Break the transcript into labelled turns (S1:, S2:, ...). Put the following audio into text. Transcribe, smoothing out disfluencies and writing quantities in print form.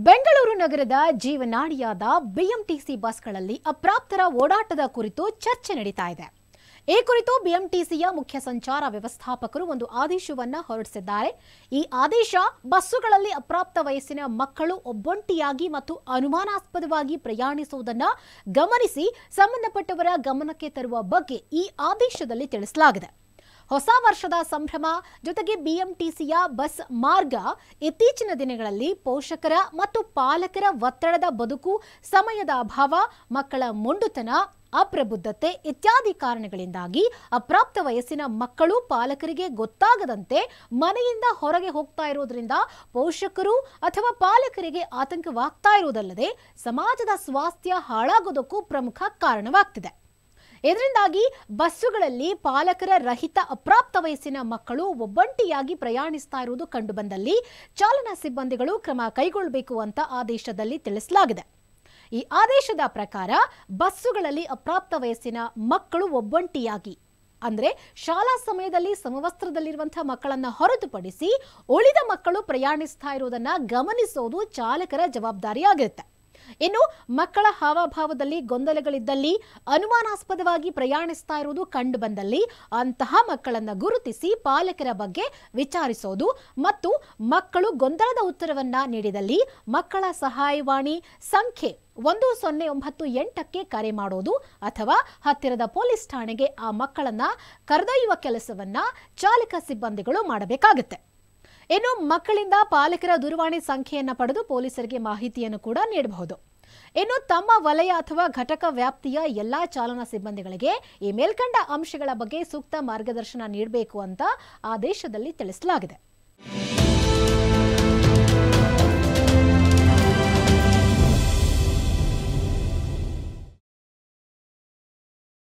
S1: ಬೆಂಗಳೂರು ನಗರದ ಜೀವನಾಡಿಯಾದ ಬಿಎಂಟಿಸಿ ಬಸ್ಗಳಲ್ಲಿ ಅಪ್ರಾಪ್ತರ ಓಡಾಟದ ಕುರಿತು ಚರ್ಚೆ ನಡೀತಾ ಇದೆ. ಈ ಕುರಿತು ಬಿಎಂಟಿಸಿಯ ಮುಖ್ಯ ಸಂಚಾರ ವ್ಯವಸ್ಥಾಪಕರು ಒಂದು ಆದೇಶವನ್ನು ಹೊರಡಿಸಿದ್ದಾರೆ. ಈ ಆದೇಶ ಬಸ್ಸುಗಳಲ್ಲಿ ಅಪ್ರಾಪ್ತ ವಯಸ್ಸಿನ ಮಕ್ಕಳು ಒಬ್ಬೊಂಟಿಯಾಗಿ ಮತ್ತು ಅನುಮಾನಾಸ್ಪದವಾಗಿ ಪ್ರಯಾಣಿಸುವುದನ್ನು ಗಮನಿಸಿ ಸಂಬಂಧಪಟ್ಟವರ ಗಮನಕ್ಕೆ ತರುವ ಬಗ್ಗೆ ಈ ಆದೇಶದಲ್ಲಿ ತಿಳಿಸಲಾಗಿದೆ. ಹೊಸ ವರ್ಷದ ಸಂಭ್ರಮ ಜೊತೆಗೆ ಬಿಎಂಟಿಸಿಯ ಬಸ್ ಮಾರ್ಗ ಇತ್ತೀಚಿನ ದಿನಗಳಲ್ಲಿ ಪೋಷಕರ ಮತ್ತು ಪಾಲಕರ ಒತ್ತಡದ ಬದುಕು, ಸಮಯದ ಅಭಾವ, ಮಕ್ಕಳ ಮೊಂಡುತನ, ಅಪ್ರಬುದ್ಧತೆ ಇತ್ಯಾದಿ ಕಾರಣಗಳಿಂದಾಗಿ ಅಪ್ರಾಪ್ತ ವಯಸ್ಸಿನ ಮಕ್ಕಳು ಪಾಲಕರಿಗೆ ಗೊತ್ತಾಗದಂತೆ ಮನೆಯಿಂದ ಹೊರಗೆ ಹೋಗ್ತಾ ಇರೋದ್ರಿಂದ ಪೋಷಕರು ಅಥವಾ ಪಾಲಕರಿಗೆ ಆತಂಕವಾಗ್ತಾ ಇರುವುದಲ್ಲದೆ ಸಮಾಜದ ಸ್ವಾಸ್ಥ್ಯ ಹಾಳಾಗೋದಕ್ಕೂ ಪ್ರಮುಖ ಕಾರಣವಾಗ್ತಿದೆ. ಇದರಿಂದಾಗಿ ಬಸ್ಸುಗಳಲ್ಲಿ ಪಾಲಕರ ರಹಿತ ಅಪ್ರಾಪ್ತ ವಯಸ್ಸಿನ ಮಕ್ಕಳು ಒಬ್ಬಂಟಿಯಾಗಿ ಪ್ರಯಾಣಿಸ್ತಾ ಇರುವುದು ಕಂಡುಬಂದಲ್ಲಿ ಚಾಲನಾ ಸಿಬ್ಬಂದಿಗಳು ಕ್ರಮ ಕೈಗೊಳ್ಳಬೇಕು ಅಂತ ಆದೇಶದಲ್ಲಿ ತಿಳಿಸಲಾಗಿದೆ. ಈ ಆದೇಶದ ಪ್ರಕಾರ ಬಸ್ಸುಗಳಲ್ಲಿ ಅಪ್ರಾಪ್ತ ವಯಸ್ಸಿನ ಮಕ್ಕಳು ಒಬ್ಬಂಟಿಯಾಗಿ ಅಂದ್ರೆ ಶಾಲಾ ಸಮಯದಲ್ಲಿ ಸಮವಸ್ತ್ರದಲ್ಲಿರುವಂತಹ ಮಕ್ಕಳನ್ನ ಹೊರತುಪಡಿಸಿ ಉಳಿದ ಮಕ್ಕಳು ಪ್ರಯಾಣಿಸ್ತಾ ಇರುವುದನ್ನ ಗಮನಿಸೋದು ಚಾಲಕರ ಜವಾಬ್ದಾರಿಯಾಗಿರುತ್ತೆ. ಇನ್ನು ಮಕ್ಕಳ ಹಾವಭಾವದಲ್ಲಿ ಗೊಂದಲಗಳಿದ್ದಲ್ಲಿ, ಅನುಮಾನಾಸ್ಪದವಾಗಿ ಪ್ರಯಾಣಿಸ್ತಾ ಇರುವುದು ಕಂಡು ಬಂದಲ್ಲಿ ಅಂತಹ ಮಕ್ಕಳನ್ನು ಗುರುತಿಸಿ ಪಾಲಕರ ಬಗ್ಗೆ ವಿಚಾರಿಸೋದು ಮತ್ತು ಮಕ್ಕಳು ಗೊಂದಲದ ಉತ್ತರವನ್ನ ನೀಡಿದಲ್ಲಿ ಮಕ್ಕಳ ಸಹಾಯವಾಣಿ ಸಂಖ್ಯೆ 1098ಕ್ಕೆ ಕರೆ ಮಾಡೋದು ಅಥವಾ ಹತ್ತಿರದ ಪೊಲೀಸ್ ಠಾಣೆಗೆ ಆ ಮಕ್ಕಳನ್ನ ಕರೆದೊಯ್ಯುವ ಕೆಲಸವನ್ನ ಚಾಲಕ ಸಿಬ್ಬಂದಿಗಳು ಮಾಡಬೇಕಾಗುತ್ತೆ. ಇನ್ನು ಮಕ್ಕಳಿಂದ ಪಾಲಕರ ದೂರವಾಣಿ ಸಂಖ್ಯೆಯನ್ನು ಪಡೆದು ಪೊಲೀಸರಿಗೆ ಮಾಹಿತಿಯನ್ನು ಕೂಡ ನೀಡಬಹುದು. ಇನ್ನು ತಮ್ಮ ವಲಯ ಅಥವಾ ಘಟಕ ವ್ಯಾಪ್ತಿಯ ಎಲ್ಲಾ ಚಾಲನಾ ಸಿಬ್ಬಂದಿಗಳಿಗೆ ಈ ಮೇಲ್ಕಂಡ ಅಂಶಗಳ ಬಗ್ಗೆ ಸೂಕ್ತ ಮಾರ್ಗದರ್ಶನ ನೀಡಬೇಕು ಅಂತ ಆದೇಶದಲ್ಲಿ ತಿಳಿಸಲಾಗಿದೆ.